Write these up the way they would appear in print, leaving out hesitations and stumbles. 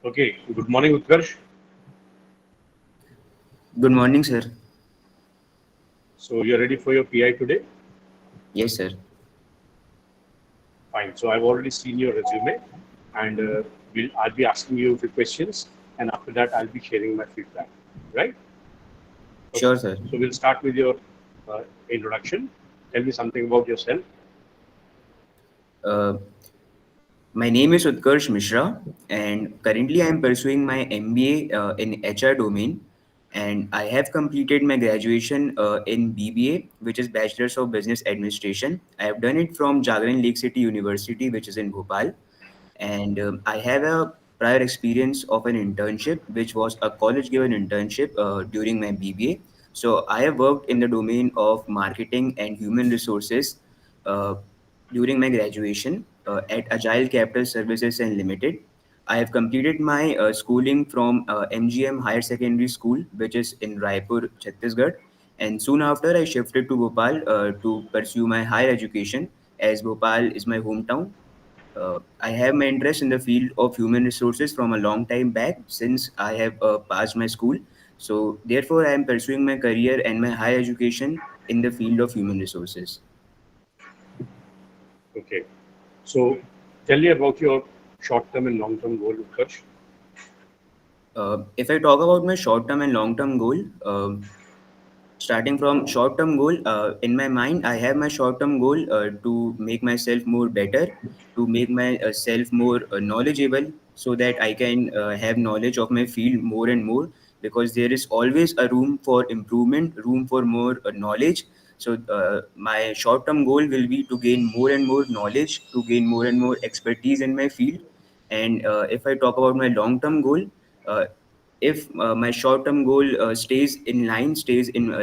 Okay, good morning, Utkarsh. Good morning, sir. So you're ready for your PI today? Yes, sir. Fine. So I've already seen your resume, and I'll be asking you a few questions, and after that I'll be sharing my feedback. Right? Okay. Sure, sir. So we'll start with your introduction. Tell me something about yourself. Uh, my name is Utkarsh Mishra, and currently I am pursuing my MBA in HR domain. And I have completed my graduation in BBA, which is Bachelor's of Business Administration. I have done it from Jagran Lake City University, which is in Bhopal. And I have a prior experience of an internship, which was a college given internship during my BBA. So I have worked in the domain of marketing and human resources uh, during my graduation at Agile Capital Services and Limited. I have completed my schooling from MGM Higher Secondary School, which is in Raipur, Chhattisgarh. And soon after, I shifted to Bhopal to pursue my higher education, as Bhopal is my hometown. I have my interest in the field of human resources from a long time back since I have passed my school. So, therefore, I am pursuing my career and my higher education in the field of human resources. Okay. So tell me about your short-term and long-term goal, Utkarsh. If I talk about my short term and long term goal, starting from short term goal, in my mind, I have my short term goal to make myself more better, to make myself more knowledgeable, so that I can have knowledge of my field more and more, because there is always a room for improvement, room for more knowledge. So my short term goal will be to gain more and more knowledge, to gain more and more expertise in my field. And if I talk about my long term goal, uh, if my short term goal stays in line, stays in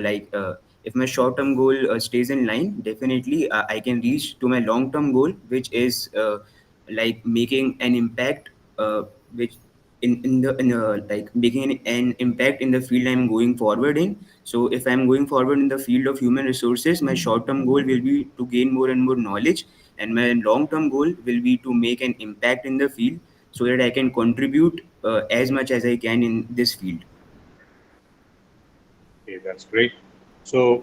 if my short term goal stays in line, definitely I can reach to my long term goal, which is like making an impact, which in like making an impact in the field I'm going forward in. So if I'm going forward in the field of human resources, my short term goal will be to gain more and more knowledge, and my long term goal will be to make an impact in the field, so that I can contribute as much as I can in this field. Okay, that's great. So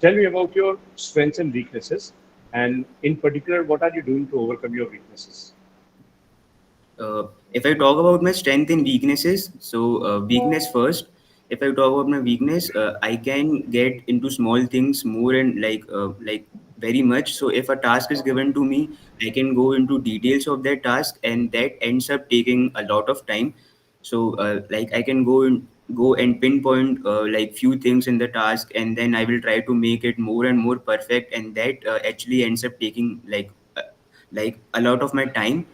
tell me about your strengths and weaknesses, and in particular, what are you doing to overcome your weaknesses? If I talk about my strength and weaknesses, so weakness first. If I talk about my weakness, I can get into small things more and like very much. So if a task is given to me, I can go into details of that task, and that ends up taking a lot of time. So like I can go and pinpoint like few things in the task, and then I will try to make it more and more perfect, and that actually ends up taking like a lot of my time.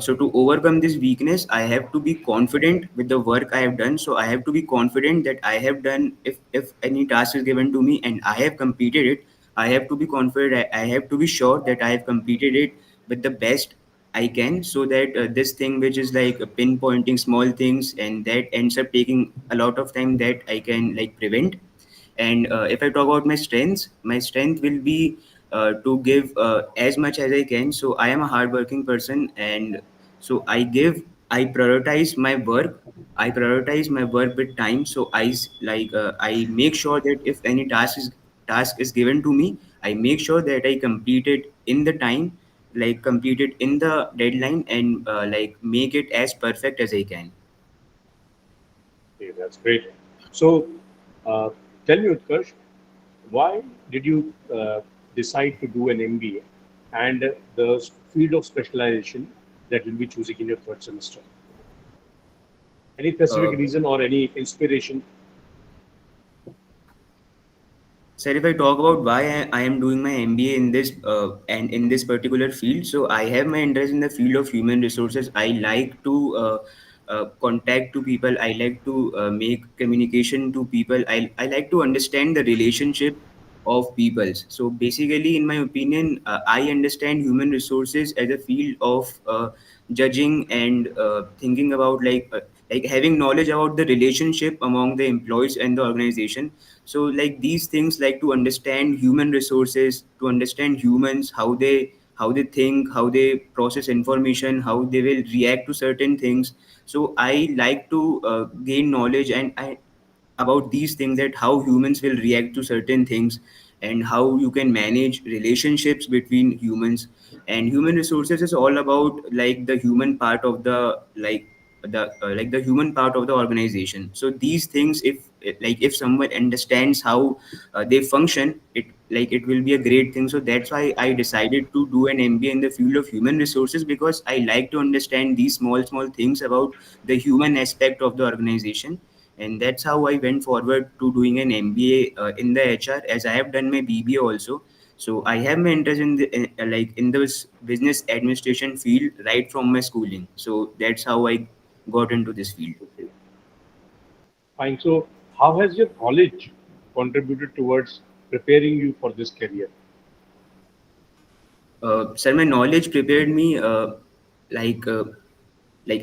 So to overcome this weakness, I have to be confident with the work I have done. So I have to be confident that I have done, if any task is given to me and I have completed it, I have to be confident. I have to be sure that I have completed it with the best I can, so that this thing which is like pinpointing small things and that ends up taking a lot of time, that I can like prevent. And if I talk about my strength will be to give as much as I can. So I am a hardworking person, and so I prioritize my work. I prioritize my work with time. So I make sure that if any task is given to me, I make sure that I complete it in the time, like complete it in the deadline, and like make it as perfect as I can. Okay, that's great. So, uh, tell me, Utkarsh, why did you decide to do an MBA and the field of specialization that you'll be choosing in your third semester? Any specific Uh, reason or any inspiration? Sir, if I talk about why I am doing my MBA in this and in this particular field, so I have my interest in the field of human resources. I like to contact to people. I like to make communication to people. I like to understand the relationship of peoples. So basically, in my opinion, I understand human resources as a field of judging and thinking about like having knowledge about the relationship among the employees and the organization. So like these things, like to understand human resources, to understand humans, how they think, how they process information, how they will react to certain things. So I like to gain knowledge and I about these things, that how humans will react to certain things, and how you can manage relationships between humans. And human resources is all about like the human part of the like the human part of the organization. So these things, if someone understands how they function, it will be a great thing. So that's why I decided to do an MBA in the field of human resources, because I like to understand these small things about the human aspect of the organization. And that's how I went forward to doing an MBA in the HR, as I have done my BBA also. So I have my interest in in this business administration field right from my schooling. So that's how I got into this field. Okay, fine. So, how has your college contributed towards preparing you for this career? Sir, my knowledge prepared me like uh,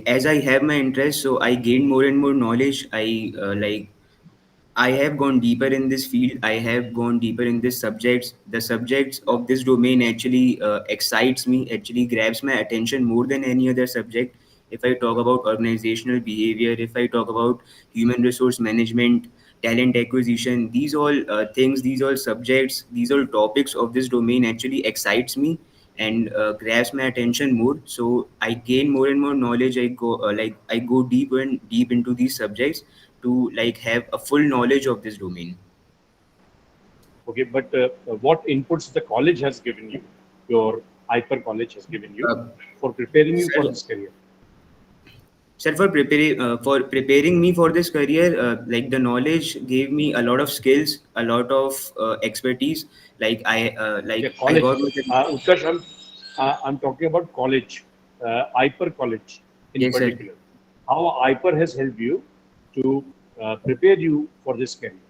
as I have my interest, so I gained more and more knowledge. I have gone deeper in this field. I have gone deeper in this subjects. The subjects of this domain actually excites me, actually grabs my attention more than any other subject. If I talk about organizational behavior, if I talk about human resource management, talent acquisition, these all things, these all subjects, these all topics of this domain actually excites me and grabs my attention more. So I gain more and more knowledge. I go deep into these subjects to like have a full knowledge of this domain. Okay, but what inputs the college has given you, your hyper college has given you, Uh, for preparing you for sir, this career? sir, for preparing me for this career, like the knowledge gave me a lot of skills, a lot of expertise. Yeah, I college. got with it. Utkarsh, I'm talking about college, hyper college in Yes, sir. particular. How hyper has helped you to prepare you for this career?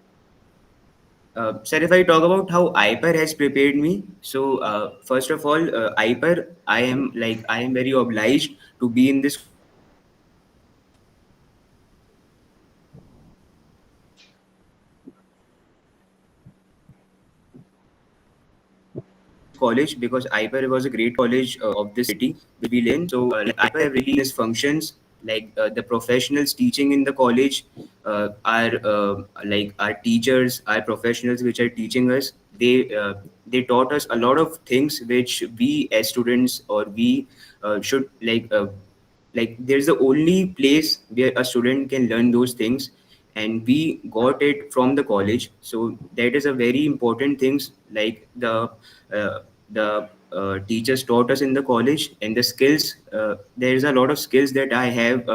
Sir, if I talk about how IPER has prepared me, so first of all, IPER, I am very obliged to be in this college, because IPER was a great college of this city. Which we live in. So, IPA have really its functions, the professionals teaching in the college, our teachers, our professionals which are teaching us. They taught us a lot of things which we as students, or we should there's the only place where a student can learn those things, and we got it from the college. So that is a very important things, uh, the teachers taught us in the college. And the skills, there is a lot of skills that I have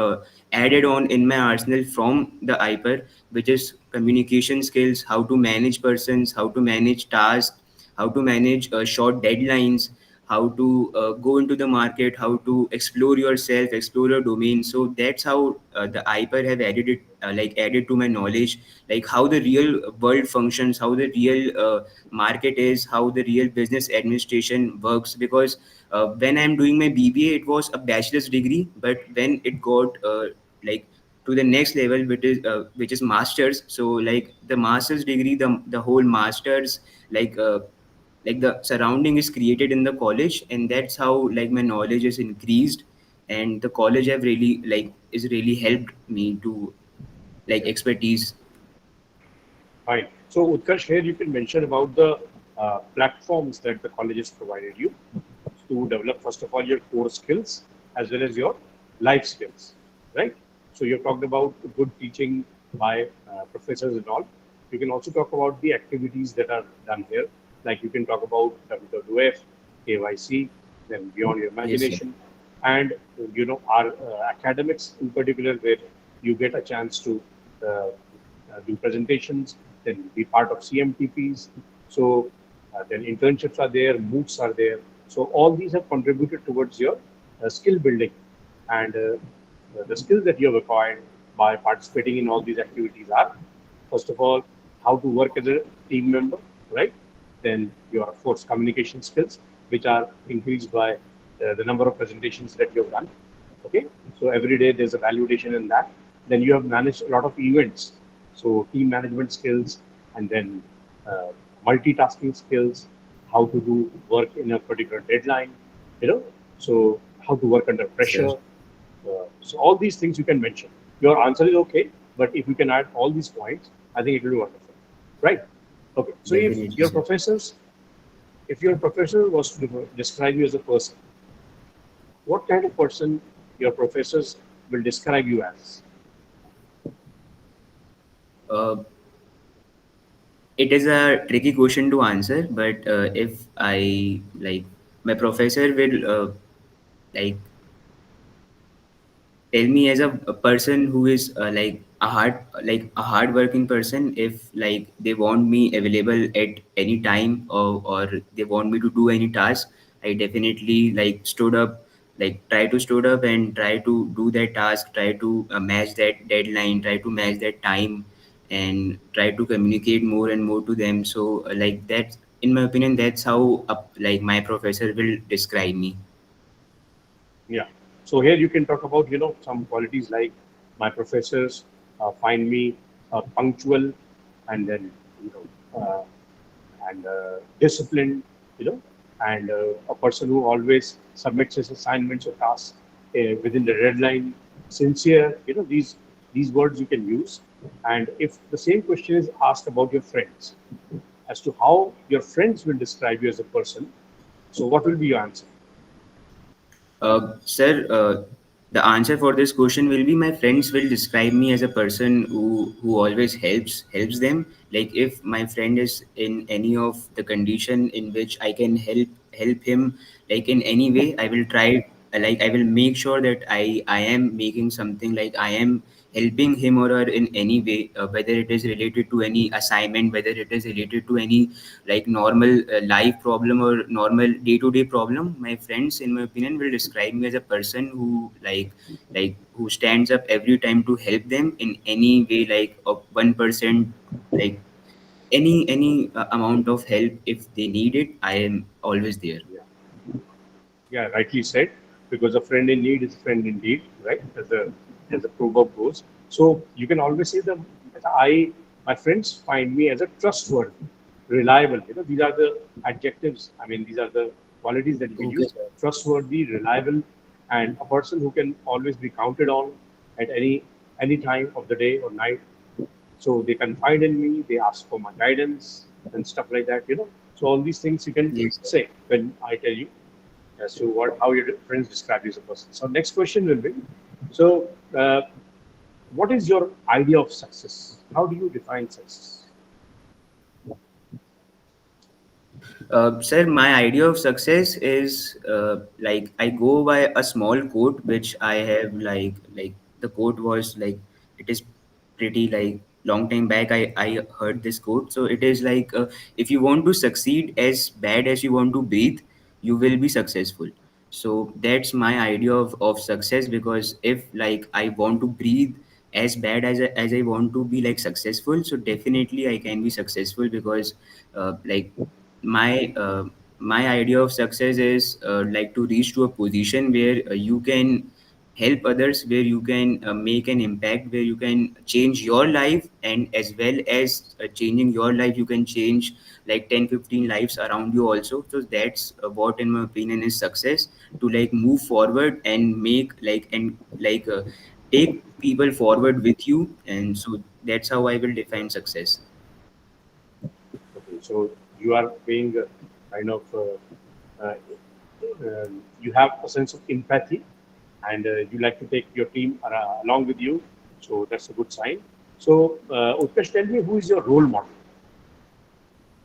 added on in my arsenal from the IPER, which is communication skills, how to manage persons, how to manage tasks, how to manage short deadlines, how to go into the market, how to explore yourself, explore your domain. So that's how the IPER have added it, added to my knowledge, like how the real world functions, how the real market is, how the real business administration works. Because when I'm doing my BBA, it was a bachelor's degree, but when it got like to the next level, which is masters. So like the master's degree, the whole masters, like uh, the surrounding is created in the college, and that's how like my knowledge is increased. And the college have really is really helped me to expertise. Fine. So, Utkarsh, here you can mention about the platforms that the college has provided you to develop, first of all, your core skills as well as your life skills, right? So, you talked about good teaching by professors and all. You can also talk about the activities that are done here, like you can talk about WWF, KYC, then Beyond Your Yes, sir. Imagination, and our academics in particular, where you get a chance to do presentations, then be part of CMTPs. So then internships are there, MOOCs are there. So all these have contributed towards your skill building, and the skills that you have acquired by participating in all these activities are, first of all, how to work as a team member, right? Then your, of course, communication skills, which are increased by the number of presentations that you have done. Okay, so every day there's a validation in that. Then you have managed a lot of events, so team management skills, and then uh, multitasking skills, how to do work in a particular deadline, you know, so how to work under Yes, sir. pressure. So all these things you can mention. Your answer is okay, but if you can add all these points, I think it will be wonderful, right? Okay. So Definitely, sir. if your professor was to describe you as a person, what kind of person your professors will describe you as? Uh, it is a tricky question to answer, but if I like, my professor will like tell me as a person who is like a hard working person. If like they want me available at any time, or they want me to do any task, I definitely like stood up, like try to stood up and try to do that task, try to match that deadline, try to match that time, and try to communicate more and more to them. So like that's, in my opinion, that's how like my professor will describe me. Yeah. So here you can talk about, some qualities like my professors find me punctual, and then, you know, and disciplined, you know, and a person who always submits his assignments or tasks within the deadline, sincere, these words you can use. And if the same question is asked about your friends, as to how your friends will describe you as a person, so what will be your answer? Sir, the answer for this question will be, my friends will describe me as a person who always helps them. Like if my friend is in any of the condition in which I can help him, like in any way, I will try. Like I will make sure that I am making something, like I am helping him or her in any way, whether it is related to any assignment, whether it is related to any like normal life problem or normal day to day problem. My friends, in my opinion, will describe me as a person who like who stands up every time to help them in any way, like of 1%, like any amount of help. If they need it, I am always there. Yeah. Yeah, rightly said, because a friend in need is a friend indeed, right? As the proverb goes. So you can always say that my friends find me as a trustworthy, reliable. These are the adjectives. I mean, these are the qualities that you can Okay, use: sir. trustworthy, reliable, and a person who can always be counted on at any time of the day or night. So they confide in me, they ask for my guidance and stuff like that. So all these things you can Yes, sir. say when I tell you as to how your friends describe you as a person. So next question will be, so what is your idea of success? How do you define success? Sir, my idea of success is like I go by a small quote which I have, like the quote was like, it is pretty like long time back I heard this quote. So it is like, if you want to succeed as bad as you want to breathe, you will be successful. So that's my idea of success, because if like I want to breathe as bad as I want to be like successful, so definitely I can be successful, because like my my idea of success is like to reach to a position where you can help others, where you can make an impact, where you can change your life, and as well as changing your life, you can change like 10-15 lives around you also. So that's what in my opinion is success, to like move forward and make like and like take people forward with you. And so that's how I will define success. Okay, so you are being kind of you have a sense of empathy, and you like to take your team along with you. So that's a good sign. So Utkarsh, tell me, who is your role model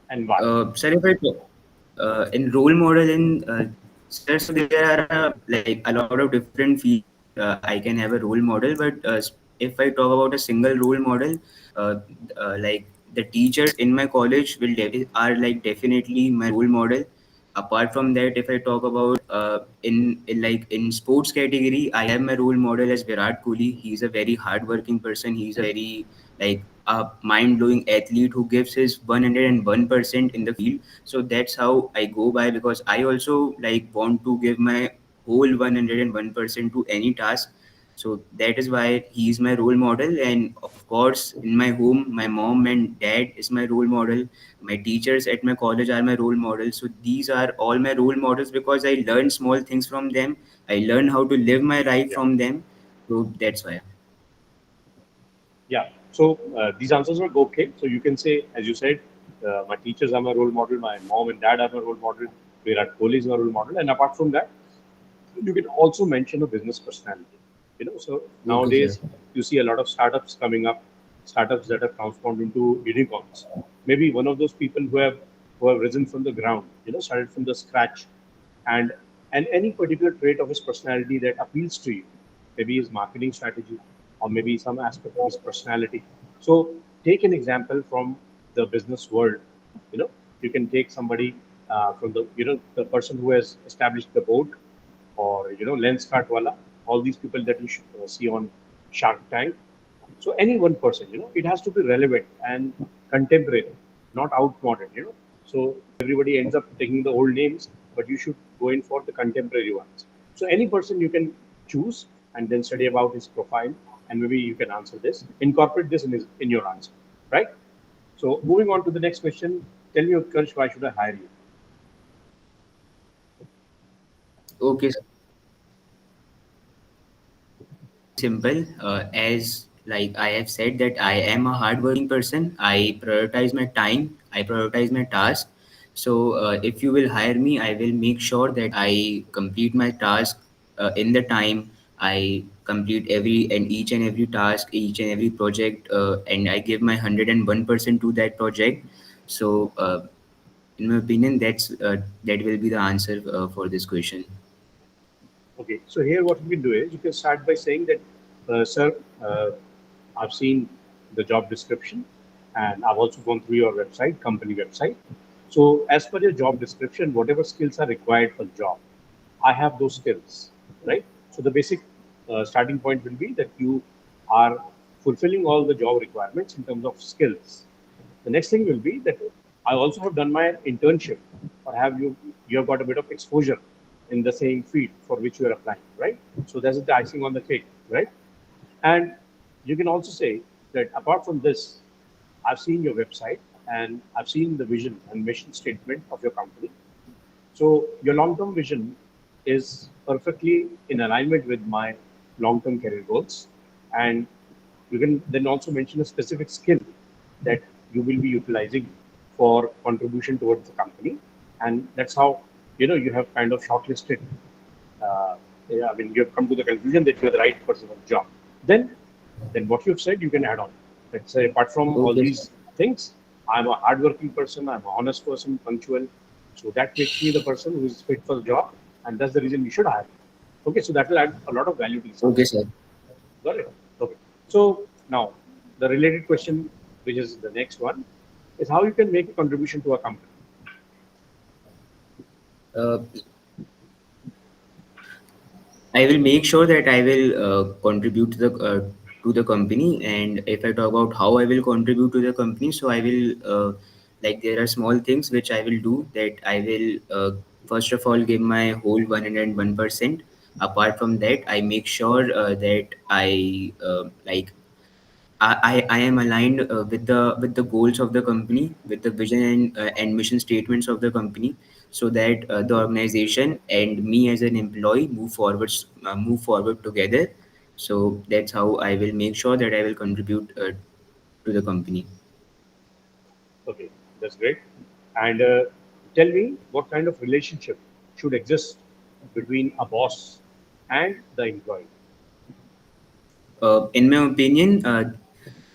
and why? Sir, if I talk in role model in sir, so there are like a lot of different fields where I can have a role model. But if I talk about a single role model, uh, like the teachers in my college are like definitely my role model. Apart from that, if I talk about in like in sports category, I have my role model as Virat Kohli. He's a very hardworking person. He's a very like a mind-blowing athlete who gives his 101% in the field. So that's how I go by, because I also like want to give my whole 101% to any task. So that is why he is my role model. And of course, in my home, my mom and dad is my role model. My teachers at my college are my role models. So these are all my role models because I learned small things from them. I learned how to live my life Yeah. from them. So that's why. Yeah. So these answers are okay. So you can say, as you said, my teachers are my role model, my mom and dad are my role model, Virat Kohli is my role model, and apart from that, you can also mention a business personality. So Okay, sir. nowadays you see a lot of startups coming up, startups that have transformed into unicorns. Maybe one of those people who have risen from the ground, started from the scratch, and any particular trait of his personality that appeals to you, maybe his marketing strategy or maybe some aspect of his personality. So take an example from the business world. You know, you can take somebody from the person who has established the boat, or Lens Kartwala, all these people that you should see on Shark Tank. So any one person, it has to be relevant and contemporary, not outmoded. So everybody ends up taking the old names, but you should go in for the contemporary ones. So any person you can choose and then study about his profile, and maybe you can answer this, incorporate this in your answer, right? So moving on to the next question, tell me, Utkarsh, why should I hire you? Okay, sir. Simple. As like I have said that I am a hardworking person. I prioritize my time. I prioritize my task. So if you will hire me, I will make sure that I complete my task in the time. I complete every and each and every task, each and every project, and I give my 101% to that project. So in my opinion, that will be the answer for this question. Okay, so here what you can do is you can start by saying that, sir, uh, I've seen the job description and I've also gone through your website, company website. So as per your job description, whatever skills are required for the job, I have those skills, right? So the basic starting point will be that you are fulfilling all the job requirements in terms of skills. The next thing will be that I also have done my internship, or have you have got a bit of exposure in the same field for which you are applying, right? So that's the icing on the cake, right? And you can also say that apart from this, I've seen your website and I've seen the vision and mission statement of your company. So your long-term vision is perfectly in alignment with my long-term career goals. And you can then also mention a specific skill that you will be utilizing for contribution towards the company. And that's how, you have kind of shortlisted, yeah, I mean, you have come to the conclusion that you're the right person for the job. Then, then what you've said, you can add on. Let's say, apart from all Okay, sir. these things, I'm a hardworking person, I'm an honest person, punctual. So that makes me the person who is fit for the job, and that's the reason we should hire me. Okay, so that will add a lot of value to this Okay, answer. sir. Got it? Okay. So now, the related question, which is the next one, is how you can make a contribution to a company. Uh, I will make sure that I will contribute to the company. And if I talk about how I will contribute to the company, so I will like there are small things which I will do that I will first of all give my whole 101%. Apart from that, I make sure that I I am aligned with the goals of the company, with the vision and mission statements of the company, so that the organization and me as an employee move forward together. So that's how I will make sure that I will contribute to the company. Okay, that's great. And tell me what kind of relationship should exist between a boss and the employee. In my opinion,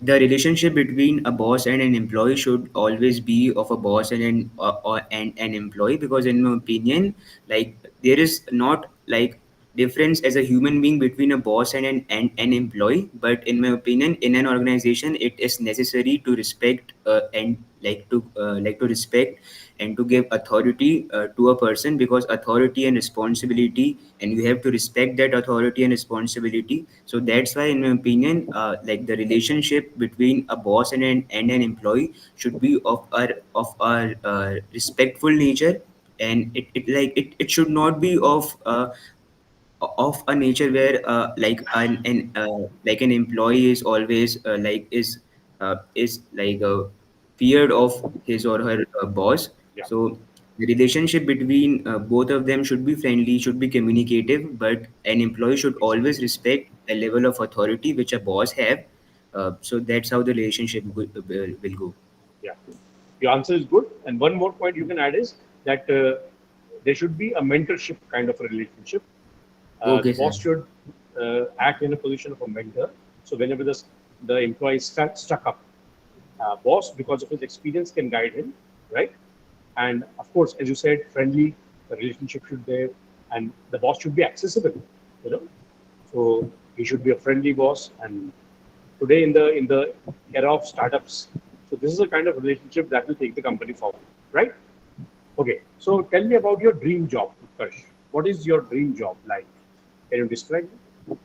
the relationship between a boss and an employee should always be of a boss and an employee, because in my opinion, like there is not like difference as a human being between a boss and an employee. But in my opinion, in an organization, it is necessary to respect and like to respect and to give authority to a person, because authority and responsibility, and you have to respect that authority and responsibility. So that's why in my opinion, like the relationship between a boss and an employee should be of our respectful nature. And it should not be of of a nature where like an employee is always is like feared of his or her boss. Yeah. So the relationship between both of them should be friendly, should be communicative, but an employee should always respect a level of authority which a boss have. So that's how the relationship will go. Yeah. Your answer is good. And one more point you can add is that there should be a mentorship kind of a relationship. The Okay, sir. boss should act in a position of a mentor. So whenever the employee is stuck up, boss, because of his experience, can guide him, right? And of course, as you said, friendly relationship should there, and the boss should be accessible, you know. So he should be a friendly boss. And today in the era of startups, so this is a kind of relationship that will take the company forward, right? Okay. So tell me about your dream job, Utkarsh. What is your dream job like? Can you describe it?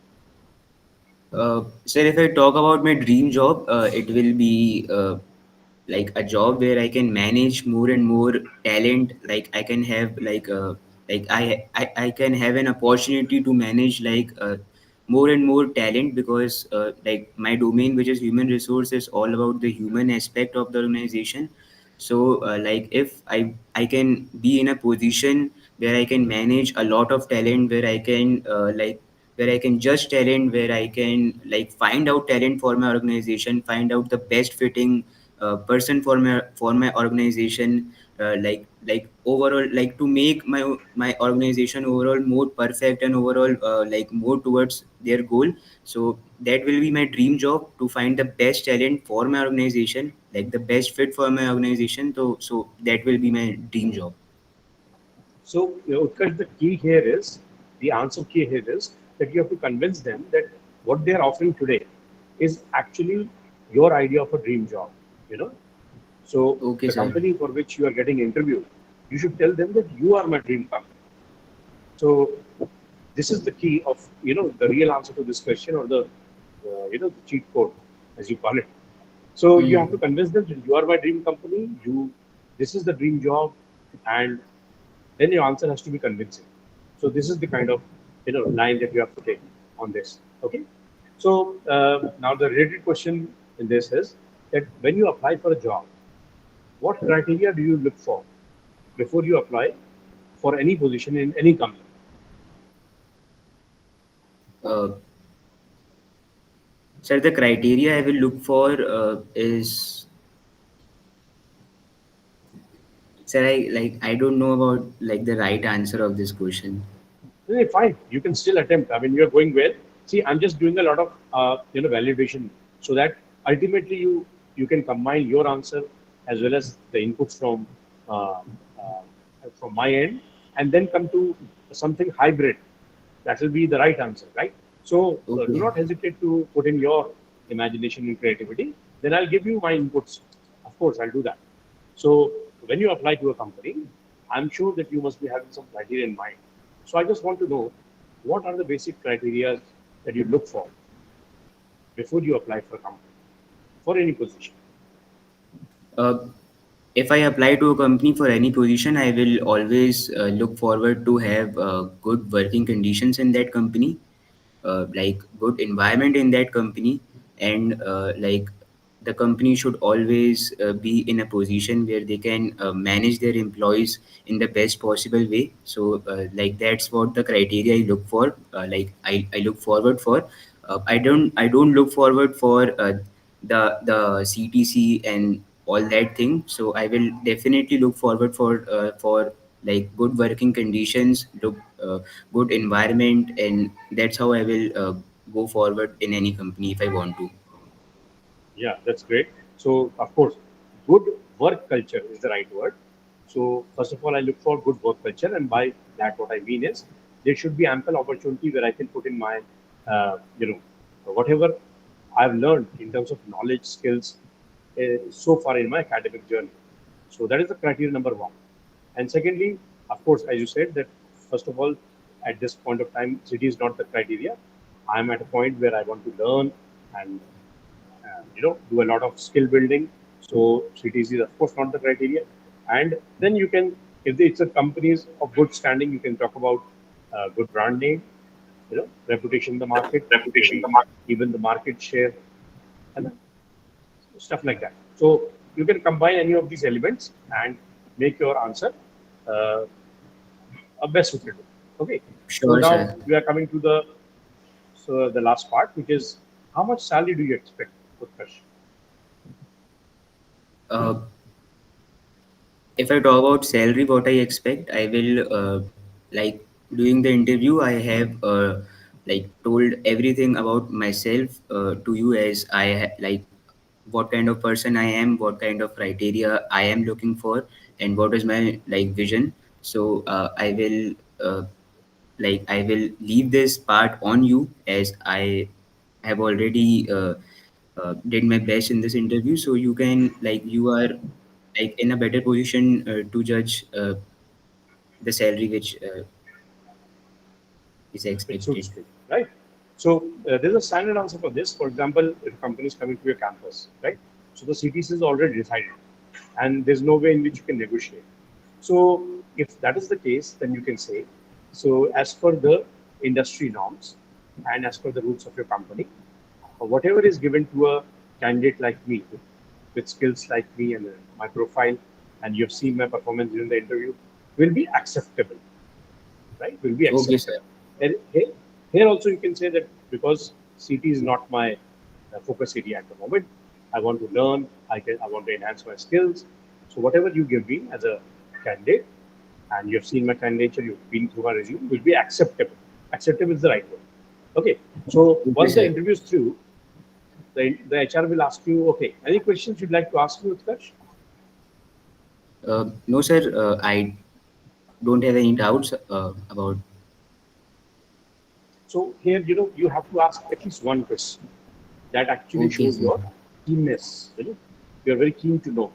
Sir, if I talk about my dream job, it will be like a job where I can manage more and more talent. Like I can have I can have an opportunity to manage more and more talent, because like my domain, which is human resource, is all about the human aspect of the organization. So like if I can be in a position where I can manage a lot of talent, where I can where I can judge talent, where I can like find out talent for my organization, find out the best fitting person for my organization, like overall, like to make my organization overall more perfect and overall like more towards their goal. So that will be my dream job, to find the best talent for my organization, like the best fit for my organization. So that will be my dream job. So, Utkarsh, the key here is the answer key here is that you have to convince them that what they are offering today is actually your idea of a dream job. You know, so Okay, the sir. company for which you are getting interviewed, you should tell them that you are my dream company. So this is the key of the real answer to this question, or the cheat code, as you call it. So you have to Hmm. convince them that you are my dream company. This is the dream job, and then your answer has to be convincing. So this is the kind of line that you have to take on this. Okay. So now the related question in this is that when you apply for a job, what criteria do you look for before you apply for any position in any company? uh, Sir, the criteria I will look for is, sir, I don't know about like the right answer of this question. Fine, you can still attempt. I mean, you're going well. See, I'm just doing a lot of validation so that ultimately you can combine your answer as well as the inputs uh, from my end, and then come to something hybrid. That will be the right answer, right? So do Okay. not hesitate to put in your imagination and creativity. Then I'll give you my inputs. Of course, I'll do that. So when you apply to a company, I'm sure that you must be having some criteria in mind. So I just want to know what are the basic criteria that you look for before you apply for a company for any position. Uh, if I apply to a company for any position, I will always look forward to have good working conditions in that company, like good environment in that company, and like the company should always be in a position where they can manage their employees in the best possible way. So like that's what the criteria I look for. I look forward for. I don't look forward for the CTC and all that thing. So I will definitely look forward for like good working conditions, good environment, and that's how I will go forward in any company if I want to. Yeah, that's great. So, of course, good work culture is the right word. So, first of all, I look for good work culture, and by that, what I mean is there should be ample opportunity where I can put in my, whatever I've learned in terms of knowledge, skills, so far in my academic journey. So, that is the criteria number one. And secondly, of course, as you said, that first of all, at this point of time, city is not the criteria. I'm at a point where I want to learn and do a lot of skill building. So CTC is of course not the criteria. And then you can, if it's a companies of good standing, you can talk about good brand name, reputation in the market, maybe even the market share, and stuff like that. So you can combine any of these elements and make your answer uh, a best suited. Okay. So Sure, now sir. we are coming to the last part, which is how much salary do you expect, Utkarsh? Uh, if I talk about salary, what I expect, I will like during the interview, I have like told everything about myself to you, as like what kind of person I am, what kind of criteria I am looking for, and what is my like vision. So I will like I will leave this part on you, as I have already did my best in this interview. So you can like you are like in a better position to judge the salary which is Which expected. suits you, right? So there's a standard answer for this. For example, if a company is coming to your campus, right? So the CTC is already decided, and there's no way in which you can negotiate. So if that is the case, then you can say, so as per the industry norms and as per the rules of your company, whatever is given to a candidate like me, with skills like me and my profile, and you've seen my performance during the interview, will be acceptable, right? Will be Okay, sir. acceptable. And here also you can say that because CT is not my focus area at the moment, I want to learn. I want to enhance my skills. So whatever you give me as a candidate, and you've seen my candidature, you've been through my resume, will be acceptable. Acceptable is the right word. Okay. So Okay, once the sir. interview is through, the HR will ask you, okay, any questions you'd like to ask me, Utkarsh? No, sir. I don't have any doubts about. So here, you have to ask at least one question that actually Okay, shows sir. your keenness. You're very keen to know,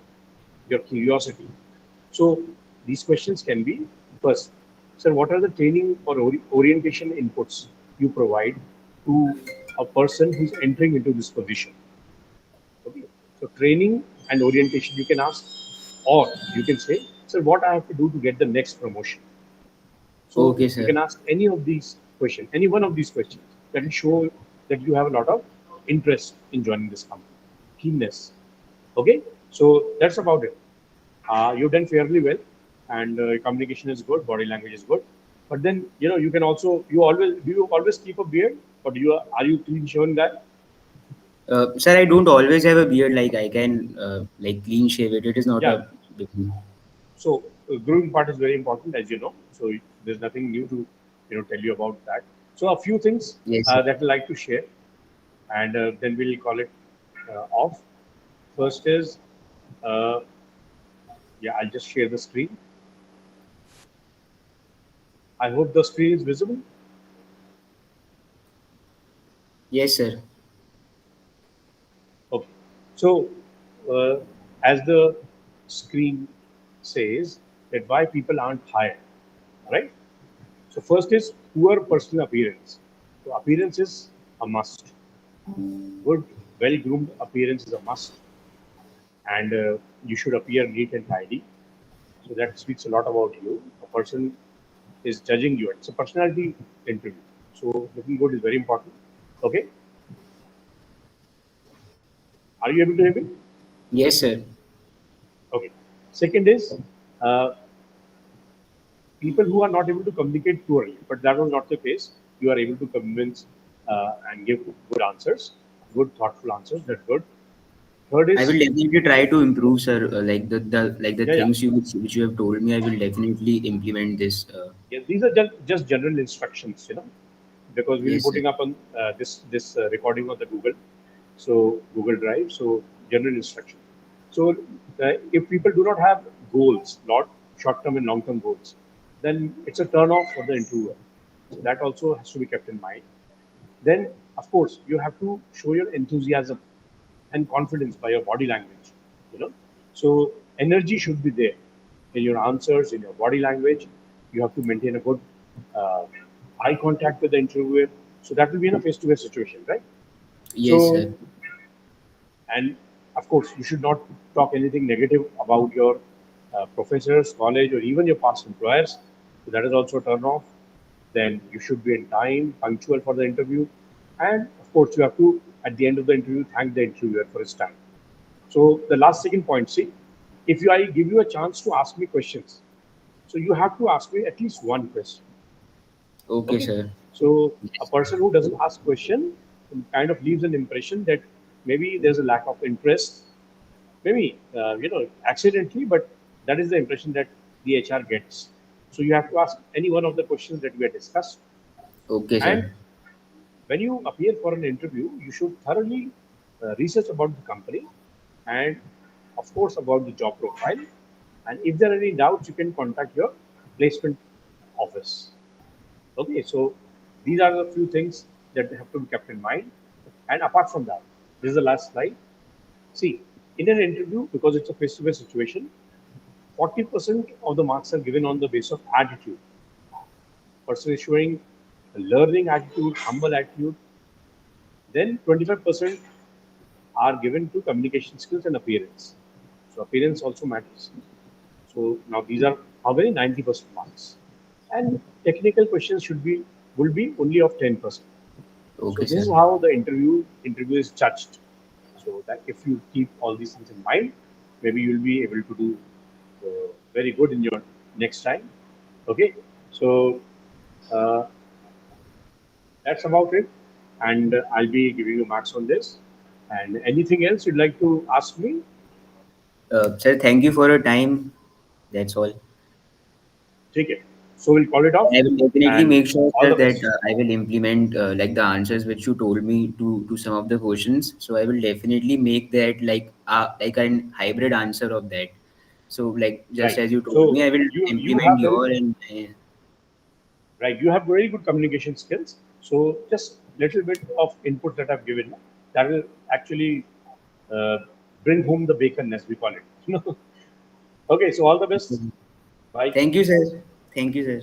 your curiosity. So these questions can be first, sir, what are the training or orientation inputs you provide to a person who's entering into this position? Okay. So training and orientation you can ask, or you can say, sir, what I have to do to get the next promotion. So Okay, you sir. can ask any of these questions, any one of these questions that will show that you have a lot of interest in joining this company, keenness. Okay, so that's about it. You've done fairly well, and communication is good, body language is good. But then you can also you always keep a beard, or are you clean shaven guy? Sir, I don't always have a beard. Like I can like clean shave it. It is not Yeah. a big deal. So grooming part is very important, as you know. So there's nothing new to tell you about that. So a few things Yes, sir. that I like to share, and then we'll call it off. First is, uh, yeah, I'll just share the screen. I hope the screen is visible. Yes, sir. Okay. So, uh, as the screen says, that why people aren't hired, right? So, first is poor personal appearance. So, appearance is a must. Good, well groomed appearance is a must, and you should appear neat and tidy. So, that speaks a lot about you. A person is judging you. It's a personality interview. So, looking good is very important. Okay. Are you able to hear me? Yes, sir. Okay. Second is uh, people who are not able to communicate poorly, but that was not the case. You are able to convince and give good answers, good thoughtful answers. That's good. Third I will is, definitely try to improve, sir. Like the yeah, yeah, things which you have told me, I will definitely implement this. yeah. These are just general instructions, because we'll be Yes, sir. putting up on this recording on the Google, so Google Drive. So general instruction. So if people do not have goals, not short-term and long-term goals, then it's a turn off for the interviewer. So that also has to be kept in mind. Then, of course, you have to show your enthusiasm and confidence by your body language. You know, so energy should be there in your answers, in your body language. You have to maintain a good uh, eye contact with the interviewer. So that will be in a face-to-face situation, right? Yes, So, sir. and of course, you should not talk anything negative about your professors, college, or even your past employers. So that is also a turn off. then you should be in time, punctual for the interview, and of course you have to, at the end of the interview, thank the interviewer for his time. So the last second point, see, if I give you a chance to ask me questions, so you have to ask me at least one question. Okay, Okay. sir. So a Yes. person who doesn't ask question kind of leaves an impression that maybe there's a lack of interest, maybe accidentally, but that is the impression that the HR gets. So you have to ask any one of the questions that we have discussed. Okay, And sir. when you appear for an interview, you should thoroughly research about the company and, of course, about the job profile. And if there are any doubts, you can contact your placement office. Okay, so these are the few things that have to be kept in mind. And apart from that, this is the last slide. See, in an interview, because it's a face-to-face situation, 40% of the marks are given on the basis of attitude. Person is showing a learning attitude, humble attitude. Then 25% are given to communication skills and appearance. So appearance also matters. So now these are how many? 90% marks. And technical questions should be will be only of 10%. So Okay, this is sir. how the interview is judged. So that if you keep all these things in mind, maybe you'll be able to do very good in your next time. Okay, so uh, that's about it, and I'll be giving you marks on this. And anything else you'd like to ask me? Sir, thank you for your time. That's all. Take it. So we'll call it off, I will definitely and make sure, all sir, the that best. I will implement like the answers which you told me to some of the questions. So I will definitely make that like an hybrid answer of that. So like just Right. as you told So me, I will you implement have very your and right. You have very good communication skills. So just little bit of input that I've given that will actually uh, bring home the bacon, as we call it. Okay. So all the best. Bye. thank you, sir. Thank you, sir.